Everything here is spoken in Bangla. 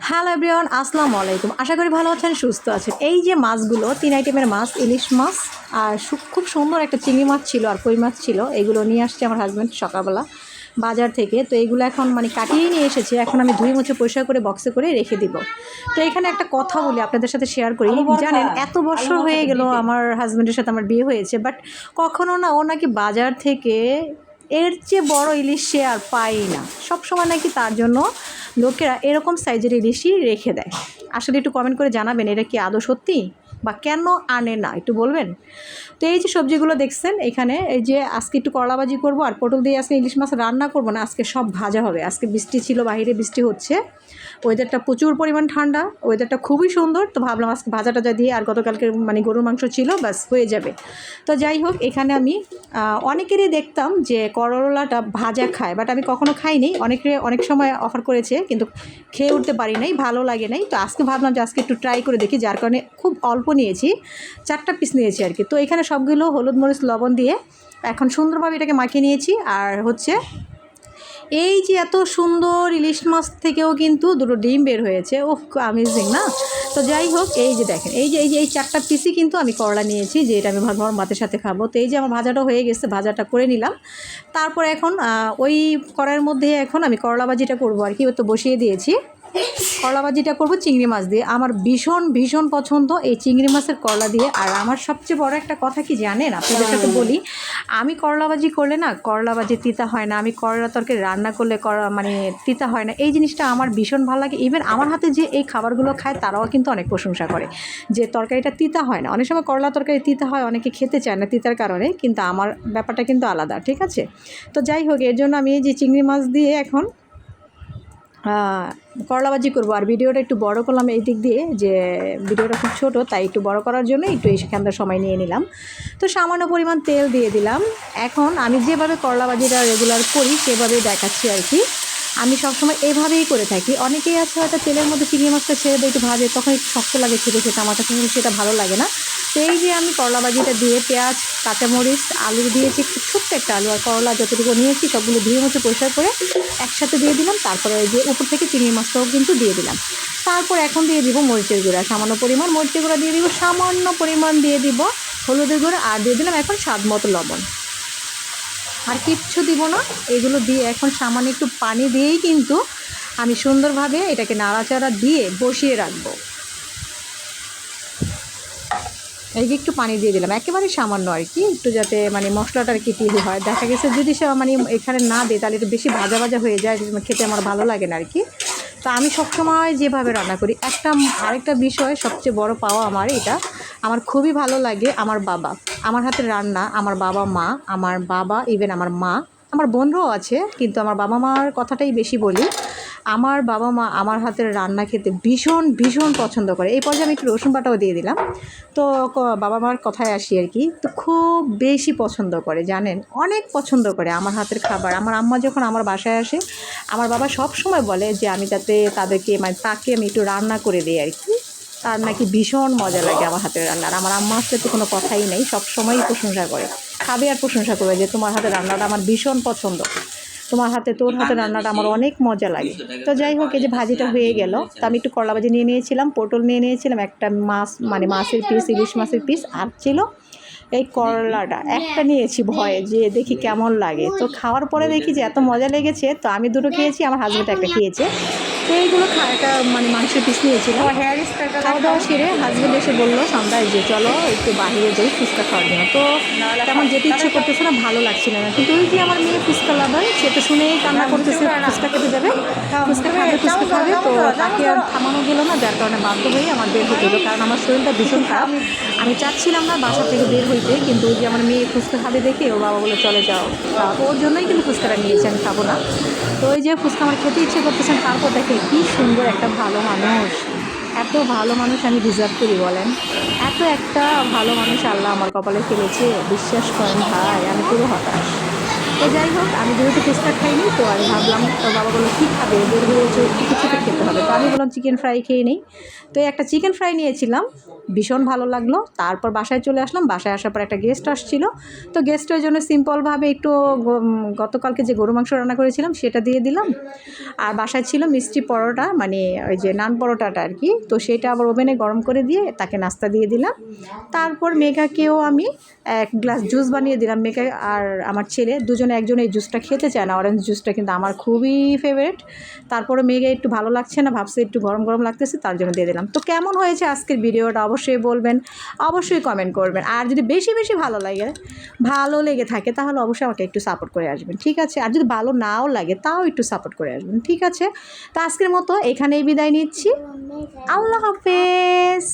হ্যালো এভরিওয়ান, আসসালামু আলাইকুম। আশা করি ভালো আছেন, সুস্থ আছেন। এই যে মাছগুলো 3 আইটেমের মাছ, ইলিশ মাছ আর খুব সুন্দর একটা চিংড়ি মাছ ছিল আর কই মাছ ছিল। এগুলো নিয়ে আসছে আমার হাজব্যান্ড সকালবেলা বাজার থেকে। তো এইগুলো এখন কাটিয়েই নিয়ে এসেছে। এখন আমি ধুয়ে মুছে পরিষ্কার করে বক্সে করে রেখে দিব। তো এখানে একটা কথা বলি, আপনাদের সাথে শেয়ার করি। জানেন, এত বছর হয়ে গেল আমার হাজব্যান্ডের সাথে আমার বিয়ে হয়েছে, বাট কখনো না ও নাকি বাজার থেকে এর চেয়ে বড় ইলিশ সে আর পাই না। সবসময় নাকি তার জন্য লোকেরা এরকম সাইজের ইলিশই রেখে দেয়। আসলে একটু কমেন্ট করে জানাবেন, এটা কি আদৌ সত্যি বা কেন আনে না, একটু বলবেন। তো এই যে সবজিগুলো দেখছেন এখানে, এই যে আজকে একটু করলা ভাজি করবো আর পটল দিয়ে আজকে ইলিশ মাছ রান্না করবো না, আজকে সব ভাজা হবে। আজকে বৃষ্টি ছিল, বাইরে বৃষ্টি হচ্ছে, ওয়েদারটা প্রচুর পরিমাণ ঠান্ডা, ওয়েদারটা খুবই সুন্দর। তো ভাবলাম আজকে ভাজা টাজা দিয়ে, আর গতকালকে গরুর মাংস ছিল, ব্যাস হয়ে যাবে। তো যাই হোক, এখানে আমি অনেকেরই দেখতাম যে করলাটা ভাজা খায়, বাট আমি কখনো খাইনি। অনেক সময় অফার করেছে, কিন্তু খেয়ে উঠতে পারি নাই, ভালো লাগে নাই। তো আজকে ভাবলাম যে আজকে একটু ট্রাই করে দেখি, যার কারণে খুব অল্প নিয়েছি, 4টা পিস নিয়েছি আর কি। তো এখানে সবগুলো হলুদ মরিচ লবণ দিয়ে এখন সুন্দরভাবে এটাকে মাখিয়ে নিয়েছি। আর হচ্ছে এই যে এত সুন্দর ইলিশ মাছ থেকেও কিন্তু 2টো ডিম বের হয়েছে। ওহ, অ্যামেজিং না? তো যাই হোক, এই যে দেখেন, এই 4টা পিসই কিন্তু আমি করলা নিয়েছি, যে এটা আমি গরম ভাতের সাথে খাবো। তো এই যে আমার ভাজাটা হয়ে গেছে, ভাজাটা করে নিলাম। তারপর এখন ওই কড়াইয়ের মধ্যে এখন আমি করলা ভাজিটা করবো আর কি। তো বসিয়ে দিয়েছি, করলা ভাজিটা করবো চিংড়ি মাছ দিয়ে। আমার ভীষণ ভীষণ পছন্দ এই চিংড়ি মাছের করলা দিয়ে। আর আমার সবচেয়ে বড় একটা কথা কি জানেন, আপনাদের সাথে বলি, আমি করলা ভাজি করলে না, করলা ভাজি তিতা হয় না। আমি করলা তরকারি রান্না করলে তিতা হয় না। এই জিনিসটা আমার ভীষণ ভালো লাগে। ইভেন আমার হাতে যে এই খাবারগুলো খায় তারাও কিন্তু অনেক প্রশংসা করে যে তরকারিটা তিতা হয় না। অনেক সময় করলা তরকারি তিতা হয়, অনেকে খেতে চায় না তিতার কারণে, কিন্তু আমার ব্যাপারটা কিন্তু আলাদা, ঠিক আছে? তো যাই হোক, এর জন্য আমি এই যে চিংড়ি মাছ দিয়ে এখন করলা ভাজি করবো। আর ভিডিওটা একটু বড় করলাম এই দিক দিয়ে, যে ভিডিওটা খুব ছোটো, তাই একটু বড় করার জন্য একটু সেখানকার সময় নিয়ে নিলাম। তো সামান্য পরিমাণ তেল দিয়ে দিলাম। এখন আমি যেভাবে করলা ভাজিটা রেগুলার করি সেভাবেই দেখাচ্ছি আর কি। আমি সবসময় এইভাবেই করে থাকি। অনেকেই আছে হয়তো তেলের মধ্যে চিংড়ি মাছটা ছেড়ে দিয়ে একটু ভাজে, তখন একটু শক্ত লাগে খেতে খেতে, আমার কাছে সেটা ভালো লাগে না। তো এই যে আমি করলা ভাজিটা দিয়ে পেঁয়াজ, কাঁচামরিচ, আলু দিয়েছি, একটু ছোট্ট একটা আলু আর করলা যতটুকু নিয়েছি সবগুলো ধুয়ে মুছে পরিষ্কার করে একসাথে দিয়ে দিলাম। তারপরে এই যে উপর থেকে চিংড়ি মাছটাও কিন্তু দিয়ে দিলাম। তারপর এখন দিয়ে দিব মরিচের গুঁড়া, সামান্য পরিমাণ মরিচের গুঁড়া দিয়ে দিব, সামান্য পরিমাণ দিয়ে দিব হলুদের গুঁড়া, আর দিয়ে দিলাম এখন স্বাদ মতো লবণ। আর কিচ্ছু দিব না। এগুলো দিয়ে এখন সামান্য একটু পানি দিয়েই কিন্তু আমি সুন্দরভাবে এটাকে নাড়াচাড়া দিয়ে বসিয়ে রাখবো। এই যে একটু পানি দিয়ে দিলাম, একেবারে সামান্য আর কি, একটু যাতে মশলাটা আর কি টিভি হয়। দেখা গেছে যদি সে এখানে না দেয় তাহলে একটু বেশি ভাজা ভাজা হয়ে যায়, খেতে আমার ভালো লাগে না আর কি। তো আমি সবসময় যেভাবে রান্না করি। আরেকটা বিষয়, সবচেয়ে বড় পাওয়া আমার এটা, আমার খুবই ভালো লাগে আমার বাবা, আমার হাতের রান্না। আমার বাবা ইভেন আমার মা, আমার বোনরাও আছে, কিন্তু আমার বাবা মার কথাটাই বেশি বলি। আমার বাবা মা আমার হাতের রান্না খেতে ভীষণ ভীষণ পছন্দ করে। এই পর্যায়ে আমি একটু রসুন বাটাও দিয়ে দিলাম। তো বাবা মার কথায় আসি আর কি, তো খুব বেশি পছন্দ করে, জানেন, অনেক পছন্দ করে আমার হাতের খাবার। আমার আম্মা যখন আমার বাসায় আসে, আমার বাবা সব সময় বলে যে আমি তাদেরকে তাকে আমি একটু রান্না করে দিই আর কি। তার নাকি ভীষণ মজা লাগে আমার হাতের রান্না। আর আমার আম্মা আসলে তো কোনো কথাই নেই, সব সময়ই প্রশংসা করে, খাবে আর প্রশংসা করবে যে তোমার হাতের রান্নাটা আমার ভীষণ পছন্দ, তোর হাতের রান্নাটা আমার অনেক মজা লাগে। তো যাই হোক, এই যে ভাজিটা হয়ে গেল। তো আমি একটু করলা ভাজি নিয়ে নিয়েছিলাম, পটল নিয়ে নিয়েছিলাম, একটা মাছ মাছের পিস, ইলিশ মাছের পিস, আর ছিল এই করলাটা একটা নিয়েছি ভয়ে, যে দেখি কেমন লাগে। তো খাওয়ার পরে দেখি যে এত মজা লেগেছে, তো আমি 2টো খেয়েছি, আমার হাজব্যান্ড একটা খেয়েছে। তো এইগুলো একটা মাংসের পিস নিয়েছিল। খাওয়া দাওয়া সেরে হাজব্যান্ড এসে বললো সন্ধ্যায় যে চলো একটু বাইরে যাই ফুচকা খাওয়ার জন্য। তো তেমন যেতে ইচ্ছে করতেছে না, ভালো লাগছিল না, কিন্তু ওই যে আমার মেয়ে ফুচকা লাভার, সে তো শুনেই কান্না করতেছে, ফুচকা খেতে যাবে, ফুচকা খাবে। তো তাকে আর থামানো গেল না, যার কারণে বাধ্য হয়ে আমার বের হতে হলো, কারণ আমার শরীরটা ভীষণ খারাপ। আমি চাচ্ছিলাম না বাসা থেকে বের হইতে, কিন্তু ওই যে আমার মেয়ে ফুচকা খাবে দেখে ওর বাবা বলে চলে যাও। তো ওর জন্যই কিন্তু ফুচকাটা নিয়েছি, আমি খাবো না। তো ওই যে ফুচকা আমার খেতে ইচ্ছে করতেছেন। তারপর দেখে কি সুন্দর একটা ভালো মানুষ, এত ভালো মানুষ আমি ডিজার্ভ করি বলেন? এত একটা ভালো মানুষ আল্লাহ আমার কপালে ফেলেছে, বিশ্বাস করেন ভাই, আমি পুরো হতাশ। তো যাই হোক, আমি যেহেতু ফুচকা খাইনি, তো আমি ভাবলাম, তো বাবা বললো কী খাবে, বের হয়েছে কিছু তো খেতে হবে। তো আমি বললাম চিকেন ফ্রাই খেয়ে নিই। তো একটা চিকেন ফ্রাই নিয়েছিলাম, ভীষণ ভালো লাগলো। তারপর বাসায় চলে আসলাম। বাসায় আসার পর একটা গেস্ট আসছিল, তো গেস্টের জন্য সিম্পলভাবে একটু গতকালকে যে গরু মাংস রান্না করেছিলাম সেটা দিয়ে দিলাম। আর বাসায় ছিল মিষ্টি পরোটা, মানে ওই যে নান পরোটাটা আর কি, তো সেটা আবার ওভেনে গরম করে দিয়ে তাকে নাস্তা দিয়ে দিলাম। তারপর মেঘাকেও আমি এক গ্লাস জুস বানিয়ে দিলাম। মেঘা আর আমার ছেলে দুজনে, একজন এই জুসটা খেতে চায় না, অরেঞ্জ জুসটা কিন্তু আমার খুবই ফেভারিট। তারপরে মেঘা একটু ভালো লাগছে না, ভাবছে একটু গরম গরম লাগতেছে, তার জন্য দিয়ে দিলাম। তো কেমন হয়েছে আজকের ভিডিওটা অবশ্যই বলবেন, অবশ্যই কমেন্ট করবেন। আর যদি বেশি বেশি ভালো লেগে থাকে তাহলে অবশ্যই আমাকে একটু সাপোর্ট করে আসবেন, ঠিক আছে? আর যদি ভালো নাও লাগে তাও একটু সাপোর্ট করে আসবেন, ঠিক আছে? তো আজকের মতো এখানেই বিদায় নিচ্ছি। আল্লাহ হাফেজ।